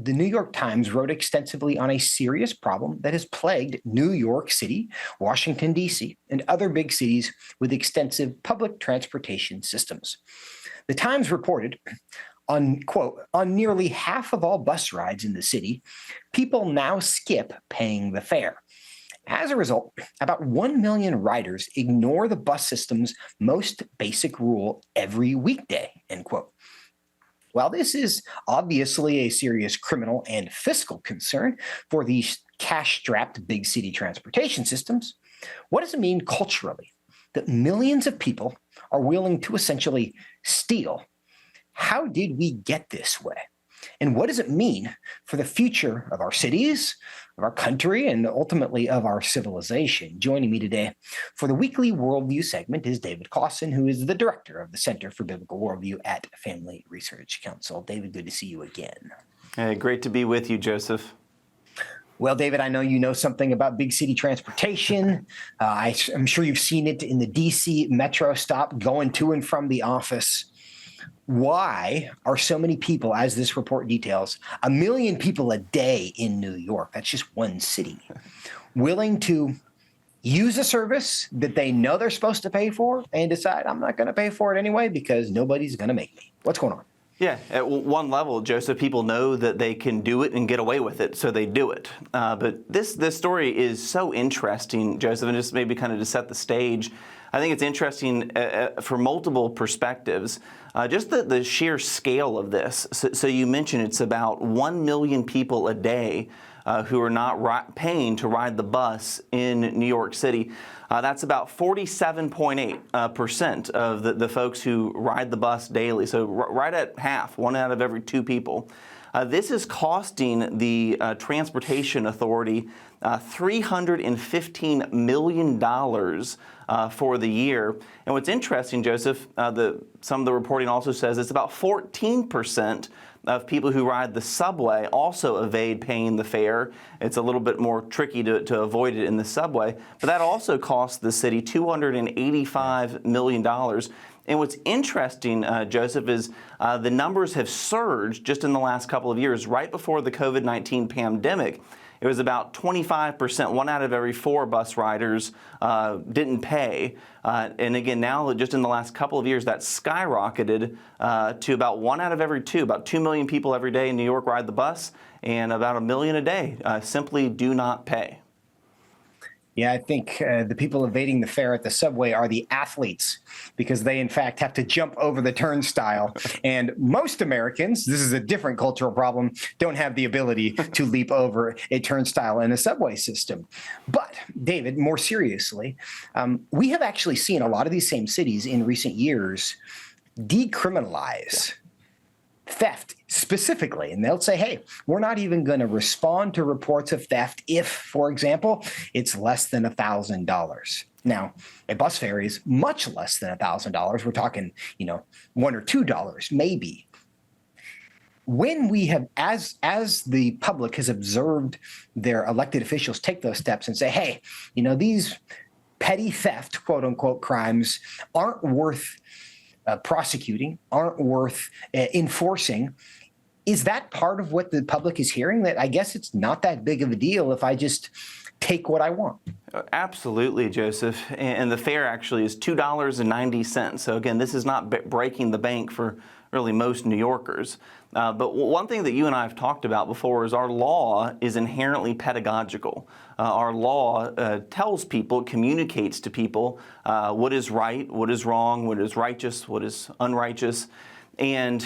the New York Times wrote extensively on a serious problem that has plagued New York City, Washington, D.C., and other big cities with extensive public transportation systems. The Times reported on, quote, on nearly half of all bus rides in the city, people now skip paying the fare. As a result, about 1 million riders ignore the bus system's most basic rule every weekday, end quote. While this is obviously a serious criminal and fiscal concern for these cash-strapped big city transportation systems, what does it mean culturally that millions of people are willing to essentially steal? How did we get this way? And what does it mean for the future of our cities, of our country, and ultimately of our civilization? Joining me today for the weekly Worldview segment is David Closson, who is the director of the Center for Biblical Worldview at Family Research Council. David, good to see you again. Hey, great to be with you, Joseph. Well, David, I know you know something about big city transportation. I'm sure you've seen it in the D.C. metro stop going to and from the office. Why are so many people, as this report details, 1 million people a day in New York, that's just one city, willing to use a service that they know they're supposed to pay for and decide, I'm not going to pay for it anyway because nobody's going to make me? What's going on? Yeah, at one level, Joseph, people know that they can do it and get away with it, so they do it. But this story is so interesting, Joseph, and just maybe kind of to set the stage, I think it's interesting for multiple perspectives. Just the sheer scale of this. So you mentioned it's about 1 million people a day who are not paying to ride the bus in New York City. That's about 47.8% of the folks who ride the bus daily. So right at half, 1 out of every 2 people. This is costing the Transportation Authority $315 million for the year. And what's interesting, Joseph, some of the reporting also says it's about 14% of people who ride the subway also evade paying the fare. It's a little bit more tricky to avoid it in the subway, but that also costs the city $285 million. And what's interesting, Joseph, is the numbers have surged just in the last couple of years. Right before the COVID-19 pandemic, it was about 25%, 1 out of every 4 bus riders didn't pay. And again, now just in the last couple of years, that skyrocketed to about 1 out of every 2. About 2 million people every day in New York ride the bus, and about 1 million a day simply do not pay. Yeah, I think the people evading the fare at the subway are the athletes because they, in fact, have to jump over the turnstile. And most Americans, this is a different cultural problem, don't have the ability to leap over a turnstile in a subway system. But, David, more seriously, we have actually seen a lot of these same cities in recent years decriminalize theft specifically. And they'll say, hey, we're not even going to respond to reports of theft if, for example, it's less than $1,000. Now, a bus fare is much less than $1,000. We're talking, $1 or $2, maybe. When we have, as the public has observed their elected officials take those steps and say, hey, these petty theft, quote unquote, crimes aren't worth prosecuting, aren't worth enforcing. Is that part of what the public is hearing? That I guess it's not that big of a deal if I just take what I want? Absolutely, Joseph. And the fare actually is $2.90. So again, this is not breaking the bank for really most New Yorkers. But one thing that you and I have talked about before is our law is inherently pedagogical. Our law tells people, communicates to people what is right, what is wrong, what is righteous, what is unrighteous. And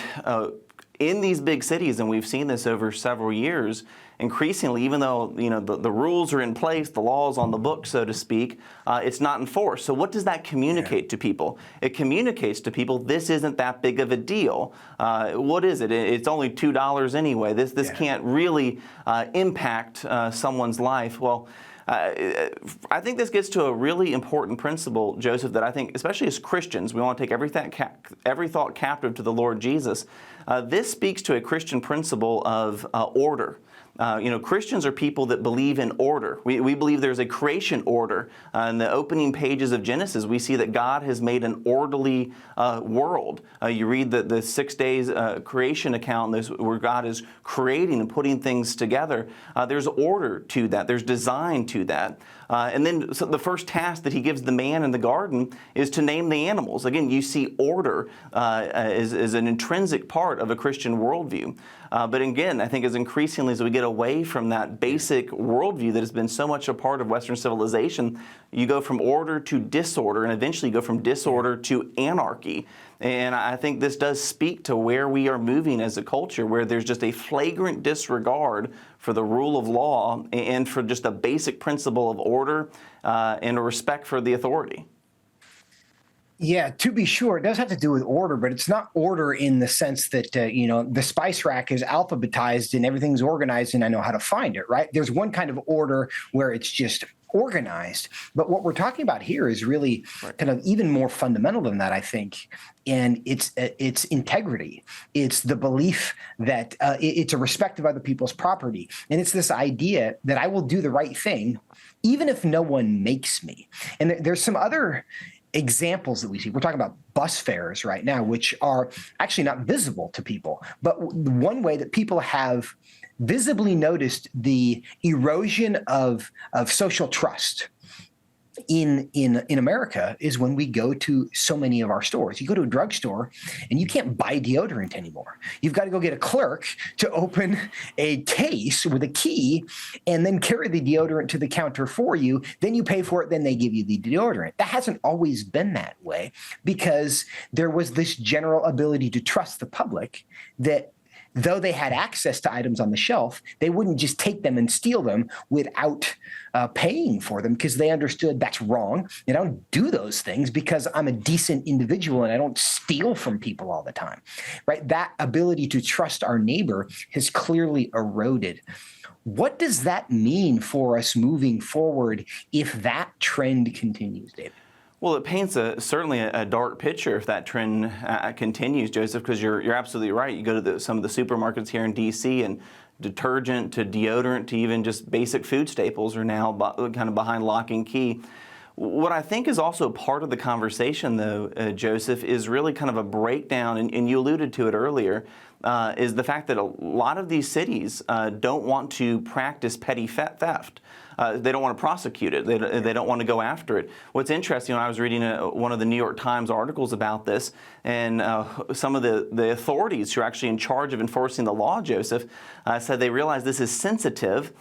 in these big cities, and we've seen this over several years, increasingly, even though the rules are in place, the law's on the book, so to speak, it's not enforced. So what does that communicate to people? It communicates to people this isn't that big of a deal. What is it? It's only $2 anyway. This can't really impact someone's life. Well, I think this gets to a really important principle, Joseph, that I think, especially as Christians, we want to take every thought captive to the Lord Jesus. This speaks to a Christian principle of order. Christians are people that believe in order. We believe there's a creation order. In the opening pages of Genesis, we see that God has made an orderly world. You read the 6 days creation account where God is creating and putting things together. There's order to that. There's design to that. And then so the first task that he gives the man in the garden is to name the animals. Again, you see order is an intrinsic part of a Christian worldview. But again, I think as increasingly as we get away from that basic worldview that has been so much a part of Western civilization, you go from order to disorder, and eventually you go from disorder to anarchy. And I think this does speak to where we are moving as a culture, where there's just a flagrant disregard for the rule of law and for just a basic principle of order and a respect for the authority. Yeah, to be sure, it does have to do with order, but it's not order in the sense that, the spice rack is alphabetized and everything's organized and I know how to find it, right? There's one kind of order where it's just organized. But what we're talking about here is really kind of even more fundamental than that, I think. And it's integrity. It's the belief that it's a respect of other people's property. And it's this idea that I will do the right thing, even if no one makes me. And there's some other examples that we see. We're talking about bus fares right now, which are actually not visible to people. But one way that people have visibly noticed the erosion of social trust in America is when we go to so many of our stores. You go to a drugstore and you can't buy deodorant anymore. You've got to go get a clerk to open a case with a key and then carry the deodorant to the counter for you. Then you pay for it. Then they give you the deodorant. That hasn't always been that way because there was this general ability to trust the public that though they had access to items on the shelf, they wouldn't just take them and steal them without paying for them because they understood that's wrong. And I don't do those things because I'm a decent individual and I don't steal from people all the time, right? That ability to trust our neighbor has clearly eroded. What does that mean for us moving forward if that trend continues, David? Well, it paints certainly a dark picture if that trend continues, Joseph, because you're absolutely right. You go to some of the supermarkets here in D.C. and detergent to deodorant to even just basic food staples are now kind of behind lock and key. What I think is also part of the conversation, though, Joseph, is really kind of a breakdown, and you alluded to it earlier, is the fact that a lot of these cities don't want to practice petty theft. They don't want to prosecute it. They don't want to go after it. What's interesting, when I was reading one of the New York Times articles about this, and some of the authorities who are actually in charge of enforcing the law, Joseph, said they realize this is sensitive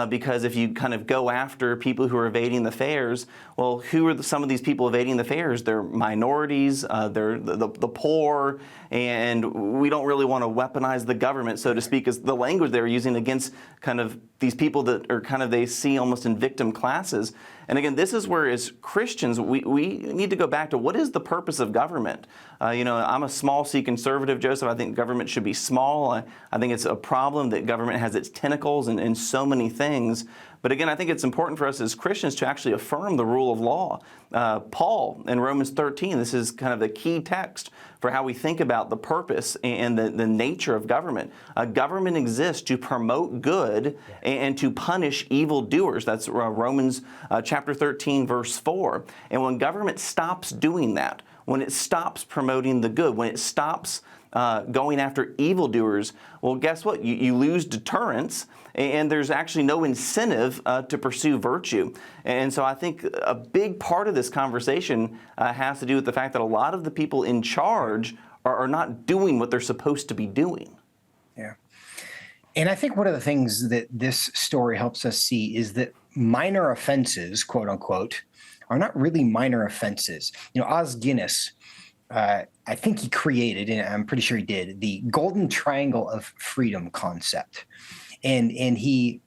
because if you kind of go after people who are evading the fares, well, who are some of these people evading the fares? They're minorities, they're the poor, and we don't really want to weaponize the government, so to speak, as the language they're using against kind of these people that are kind of they see almost in victim classes. And again, this is where as Christians, we need to go back to what is the purpose of government? I'm a small C conservative, Joseph. I think government should be small. I think it's a problem that government has its tentacles in so many things. But again, I think it's important for us as Christians to actually affirm the rule of law. Paul in Romans 13, this is kind of the key text for how we think about the purpose and the nature of government. Government exists to promote good and to punish evildoers. That's Romans chapter 13, verse 4. And when government stops doing that, when it stops promoting the good, when it stops going after evildoers, well, guess what? You lose deterrence, and there's actually no incentive to pursue virtue. And so I think a big part of this conversation has to do with the fact that a lot of the people in charge are not doing what they're supposed to be doing. Yeah. And I think one of the things that this story helps us see is that minor offenses, quote unquote, are not really minor offenses. Os Guinness, I think he created, and I'm pretty sure he did, the golden triangle of freedom concept. And he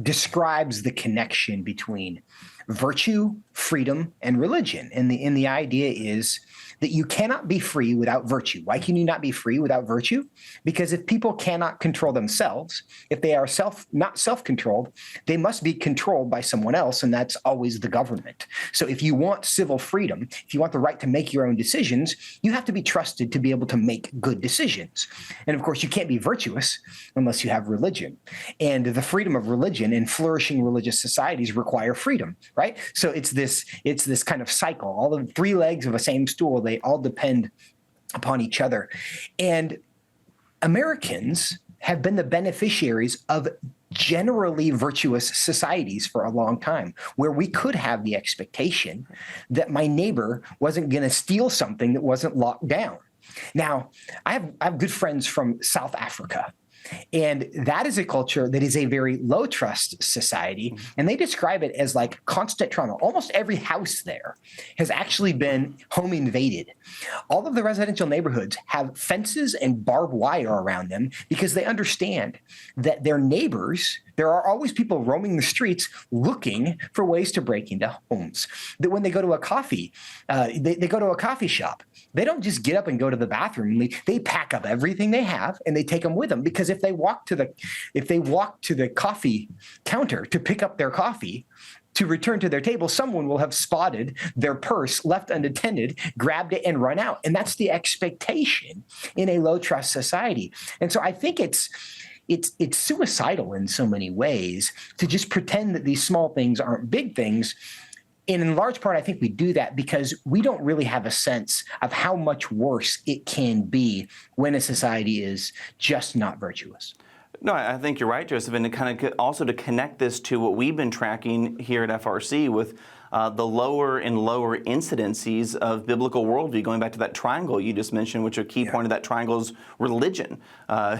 describes the connection between virtue, freedom, and religion. And the idea is that you cannot be free without virtue. Why can you not be free without virtue? Because if people cannot control themselves, if they are not self-controlled, they must be controlled by someone else, and that's always the government. So if you want civil freedom, if you want the right to make your own decisions, you have to be trusted to be able to make good decisions. And of course, you can't be virtuous unless you have religion. And the freedom of religion and flourishing religious societies require freedom, right? So it's this kind of cycle. All the three legs of a same stool, they all depend upon each other. And Americans have been the beneficiaries of generally virtuous societies for a long time, where we could have the expectation that my neighbor wasn't going to steal something that wasn't locked down. Now, I have good friends from South Africa. And that is a culture that is a very low trust society. And they describe it as like constant trauma. Almost every house there has actually been home invaded. All of the residential neighborhoods have fences and barbed wire around them because they understand that their neighbors, there are always people roaming the streets looking for ways to break into homes. That when they go to a coffee, they go to a coffee shop, they don't just get up and go to the bathroom. They pack up everything they have and they take them with them, because if they walk to the coffee counter to pick up their coffee, to return to their table, someone will have spotted their purse left unattended, grabbed it, and run out. And that's the expectation in a low trust society. And so I think it's suicidal in so many ways to just pretend that these small things aren't big things. And in large part, I think we do that because we don't really have a sense of how much worse it can be when a society is just not virtuous. No, I think you're right, Joseph, and to kind of also to connect this to what we've been tracking here at FRC with the lower and lower incidences of biblical worldview, going back to that triangle you just mentioned, which a key point of that triangle is religion.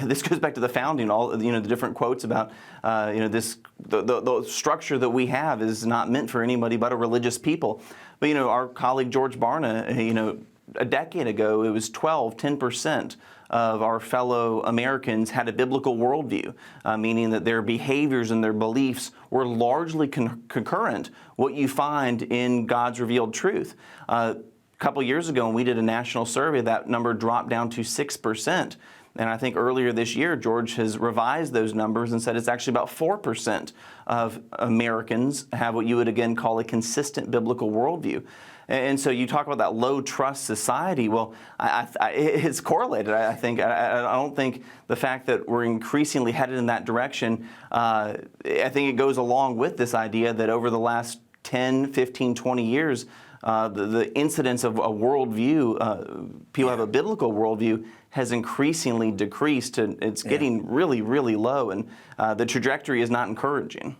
This goes back to the founding, all the different quotes about the structure that we have is not meant for anybody but a religious people. But our colleague George Barna, a decade ago, it was 10% of our fellow Americans had a biblical worldview, meaning that their behaviors and their beliefs were largely concurrent what you find in God's revealed truth. A couple years ago, when we did a national survey, that number dropped down to 6%. And I think earlier this year, George has revised those numbers and said it's actually about 4% of Americans have what you would again call a consistent biblical worldview. And so you talk about that low trust society. Well, it's correlated, I think. I don't think the fact that we're increasingly headed in that direction, I think it goes along with this idea that over the last 10, 15, 20 years, the incidence of a worldview, people have a biblical worldview, has increasingly decreased. And it's getting really, really low. And the trajectory is not encouraging.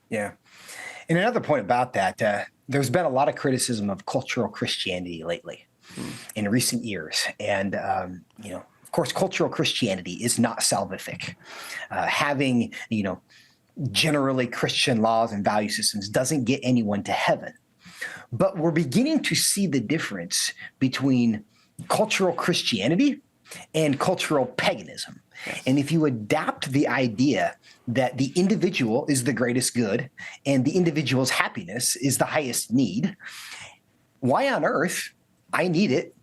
Yeah. And another point about that, there's been a lot of criticism of cultural Christianity lately in recent years. And, of course, cultural Christianity is not salvific. Having, generally Christian laws and value systems doesn't get anyone to heaven. But we're beginning to see the difference between cultural Christianity and cultural paganism. Yes. And if you adapt the idea that the individual is the greatest good and the individual's happiness is the highest need, why on earth? I need it.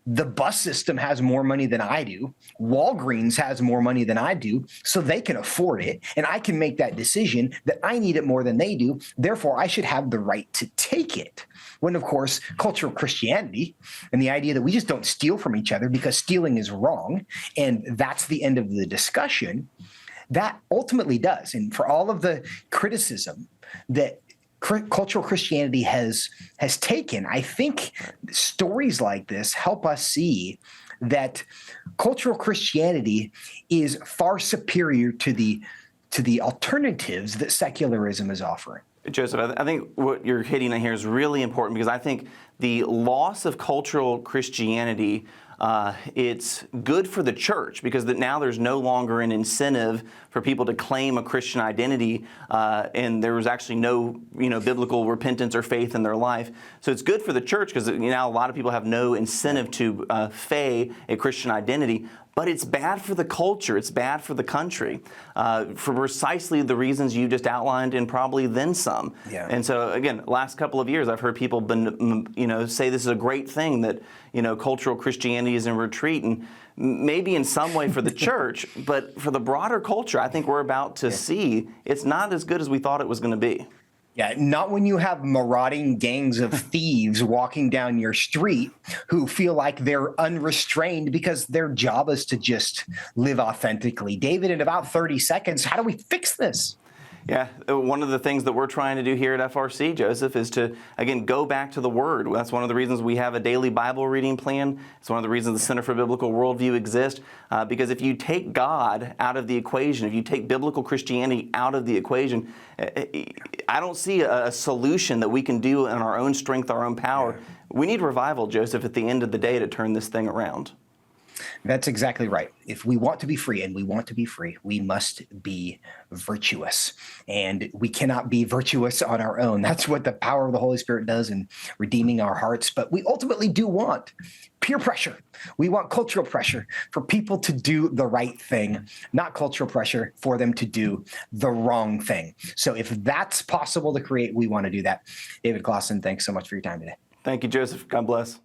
The bus system has more money than I do. Walgreens has more money than I do, so they can afford it. And I can make that decision that I need it more than they do. Therefore, I should have the right to take it. When, of course, cultural Christianity and the idea that we just don't steal from each other because stealing is wrong, and that's the end of the discussion, that ultimately does. And for all of the criticism that cultural Christianity has taken, I think stories like this help us see that cultural Christianity is far superior to the alternatives that secularism is offering. Joseph, I think what you're hitting on here is really important, because I think the loss of cultural Christianity, it's good for the church, because now there's no longer an incentive for people to claim a Christian identity, and there was actually no biblical repentance or faith in their life. So it's good for the church, because now a lot of people have no incentive to fey a Christian identity. But it's bad for the culture. It's bad for the country for precisely the reasons you just outlined and probably then some. Yeah. And so, again, last couple of years, I've heard people say this is a great thing that, cultural Christianity is in retreat. And maybe in some way for the church, but for the broader culture, I think we're about to see it's not as good as we thought it was going to be. Yeah, not when you have marauding gangs of thieves walking down your street who feel like they're unrestrained because their job is to just live authentically. David, in about 30 seconds, how do we fix this? Yeah, one of the things that we're trying to do here at FRC, Joseph, is to, again, go back to the Word. That's one of the reasons we have a daily Bible reading plan. It's one of the reasons the Center for Biblical Worldview exists, because if you take God out of the equation, if you take biblical Christianity out of the equation, I don't see a solution that we can do in our own strength, our own power. Yeah. We need revival, Joseph, at the end of the day to turn this thing around. That's exactly right. If we want to be free, and we want to be free, we must be virtuous. And we cannot be virtuous on our own. That's what the power of the Holy Spirit does in redeeming our hearts. But we ultimately do want peer pressure. We want cultural pressure for people to do the right thing, not cultural pressure for them to do the wrong thing. So if that's possible to create, we want to do that. David Closson, thanks so much for your time today. Thank you, Joseph. God bless.